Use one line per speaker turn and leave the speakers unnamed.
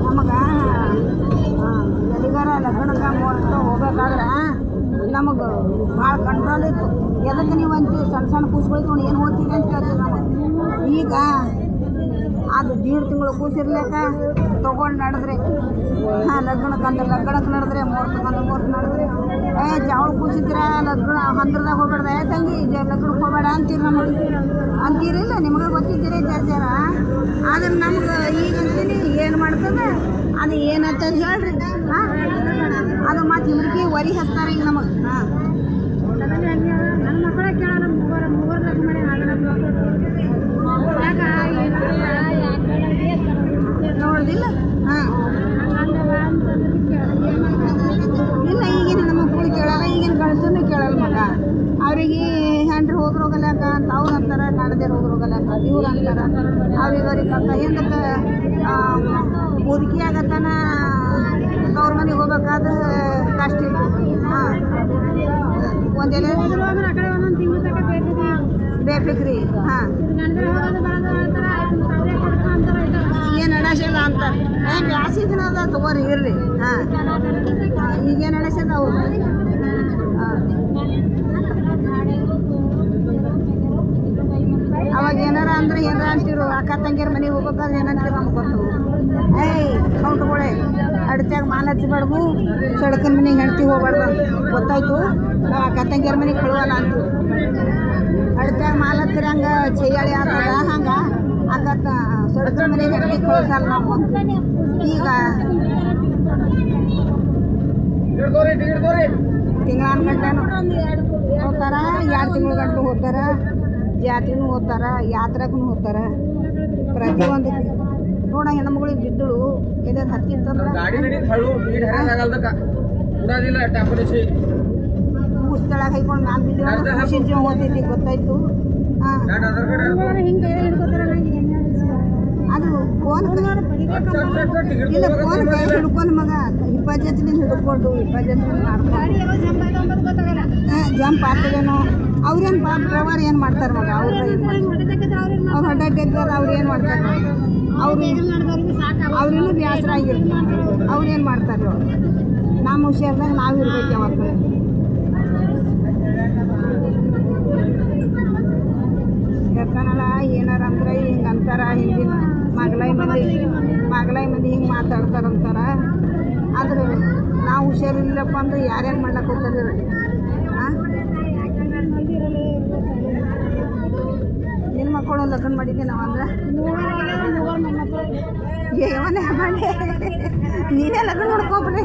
ನಮಗೆ ಎಲ್ಲಿಗಾರ ಲಗ್ನಕ್ಕೆ ಮುಹೂರ್ತ ಹೋಗ್ಬೇಕಾದ್ರೆ ನಮಗೆ ಭಾಳ ಕಂಟ್ರೋಲ್ ಇತ್ತು. ಎದಕ್ಕೆ ನೀವು ಅಂತೀವಿ ಸಣ್ಣ ಸಣ್ಣ ಕೂಸ್ಕೊಳ್ಕೊಂಡು ಏನು ಓದ್ತೀವಿ ಅಂತ ಕೇಳ್ತೀವಿ ನಮಗೆ. ಈಗ ಅದು 1.5 ತಿಂಗಳು ಕೂಸಿರ್ಲೇಕ ತೊಗೊಂಡು ನಡೆದ್ರೆ ಲಗ್ನಕ್ಕಂದ್ರೆ ಲಗ್ನಕ್ಕೆ ನಡೆದ್ರೆ ಮುಹೂರ್ತಕ್ಕಂದ್ರೆ ಮುಹೂರ್ತ ನಡೆದ್ರೆ ಜಾವಳ ಕೂಸಿದ್ರೆ ಲಗ್ನ ಹಂದ್ರದಾಗ ಹೋಗ್ಬೇಡ್ದ ತಂಗಿ ಲಗ್ನಕ್ಕೆ ಹೋಗ್ಬೇಡ ಅಂತೀರಿ ನಮಗೆ. ಅಂತೀರಿಲ್ಲ ನಿಮಗೆ ಗೊತ್ತಿದ್ದೀರಿ ಜರ. ಆದ್ರೆ ನಮ್ಗೆ ಈಗ ಅಂತೀನಿ ಏನು ಮಾಡ್ತದೆ ಅದು ಏನಂತ ಹೇಳ್ರಿ. ಅದು ಮತ್ತು ಇವ್ರಿಗೆ ವರಿ ಹಚ್ತಾರೆ ಈಗ ನಮಗೆ.
ನನ್ನ ಮಕ್ಕಳೇ ಕೇಳಲ್ಲ
ನೋಡ್ದಿಲ್ಲ. ಇಲ್ಲ ಈಗಿನ ನಮ್ಮ ಮಕ್ಕಳು ಕೇಳಲ್ಲ, ಈಗಿನ ಗಂಡಸನ್ನು ಕೇಳಲ್ಲ ಮಗ. ಅವ್ರಿಗೆ ಹೆಂಡ್ರಿ ಹೋಗ್ರೋಗಲ್ಯಾಕ ಅಂತ ಅವ್ರು ಅಂತಾರೆ, ನಡದೇ ಹೋಗ್ರೋಗಲ್ಯಾಕ ಇವ್ರು ಅಂತಾರೆ. ಅವ್ರಿಗೆ ಕಕ್ಕ ಹಿಂದಕ್ಕೆ ಮುದುಕಿ ಆಗತ್ತಾನ ಅವ್ರ ಮನೆಗೆ ಹೋಗ್ಬೇಕಾದ್ರೆ ಕಷ್ಟ ಇಲ್ಲ. ಒಂದೆಲ್ಲ ಬೇಕ್ರಿ. ಏನು ನಡೆಸಲ್ಲ ಅಂತಾರೆ. ಬ್ಯಾಸಿ ದಿನ ಅದ ತಗೋರಿ ಇರ್ರಿ. ಈಗೇನು ನಡೆಸದ ಅವ್ರು. ಅವಾಗ ಏನಾರ ಅಂದ್ರೆ ಏನಾರ ಅಂತಿರು ಅಕ್ಕ ತಂಗಿಯರ ಮನೆಗೆ ಹೋಗ್ಬೇಕಾದ್ರೆ ಏನಂತೀರ ನಮ್ಗೆ ಗೊತ್ತು. ಕೌಂಟ್ಗಳೇ ಅಡ್ತ್ಯಾಗ ಮಾಲ್ ಹಚ್ಚಬಾರ್ದು, ಸಡಕನ ಮನೆಗೆ ಹೆಂಡ್ತಿ ಹೋಗ್ಬಾರ್ದು ಅಂತ ಗೊತ್ತಾಯ್ತು. ನಾವು ಅಕ್ಕ ತಂಗಿಯರ ಮನೆಗೆ ಕಳುವಲ್ಲ ಅಂತೀವಿ. ಅಡ್ತ್ಯಾಗ ಮಾಲ್ ಹಚ್ಚಿರ ಹಂಗೆ ಚೈಯಾಳಿ ಆಗ್ತದ, ಹಂಗೆ ಅಕ್ಕ ಸಡಕನ ಮನೆಗೆ ಹೆಂಡ್ತಿ ಕಳಿಸಲ್ಲ ನಾವು. ಈಗ ತಿಂಗಳ ಗಂಟೆನೂ ಹೋಗ್ತಾರ, 2 ತಿಂಗಳ ಗಂಟು ಹೋಗ್ತಾರ, ಜಾತ್ರೆನೂ ಹೋಗ್ತಾರ, ಯಾತ್ರೆಗೂ ಹೋಗ್ತಾರ. ಪ್ರತಿಯೊಂದು ನೋಡ ಹೆಣ್ಮಗಳಿಗೆ ಬಿದ್ದಳು ಇದು ಹತ್ತಿತ್ತಂದ್ರೆ ಪುಸ್ತಳಾಗ ಹೈಕೊಂಡು ಮ್ಯಾಲ ಬಿದ್ದು ಖುಷಿ ಜೀವ ಹೋಗ್ತೈತಿ ಗೊತ್ತಾಯ್ತು. ಅದು ಫೋನ್ ಇಲ್ಲ, ಫೋನ್ ಕೈ ಹಿಡ್ಕೊಂಡು ಮಗ 20 ಜೊತೆಲಿಂದ ಹಿಡ್ಕೊಂಡು 20 ಜೊತೆ ಜಂಪ್ ಆಗ್ತದೇನೋ. ಅವ್ರೇನು ಪ್ರವಾರ ಏನು ಮಾಡ್ತಾರೆ ಮಗ? ಅವ್ರು ಹೊಟ್ಟೆ ತೆಗ್ದಾರ, ಅವ್ರು ಏನು ಮಾಡ್ತಾರೆ? ಅವ್ರಿನ್ನೂ ಬೇಸರ ಆಗಿರ್ತಾರೆ. ಅವ್ರೇನು ಮಾಡ್ತಾರೆ? ನಮ್ಮ ಹುಷಾರ್ದಾಗ ನಾವು ಇರ್ಬೇಕು ಯಾವತ್ತು. ಯಾಕನಲ್ಲ ಏನಾರ ಅಂದ್ರೆ ಹಿಂಗೆ ಅಂತಾರ, ಹಿಂದಿನ ಮಗಳಾಯಿ ಮಂದಿ ಹಿಂಗೆ ಮಾತಾಡ್ತಾರಂತಾರ. ಆದ್ರೆ ನಾವು ಹುಷಾರಿಲ್ಲಪ್ಪ ಅಂದ್ರೆ ಯಾರೇನು ಮಾಡ್ಲಕ್ಕೆ ಹೋಗ್ತಾರೆ? ನಿನ್ನ ಮಕ್ಕಳು ಲಗ್ನ ಮಾಡಿದ್ದೆ ನಾವು ಅಂದ್ರೆ ಏವನೇ ಮಾಡಿ ನೀನೇ ಲಗ್ನ ನೋಡ್ಕೊಬಿಡ್ರಿ.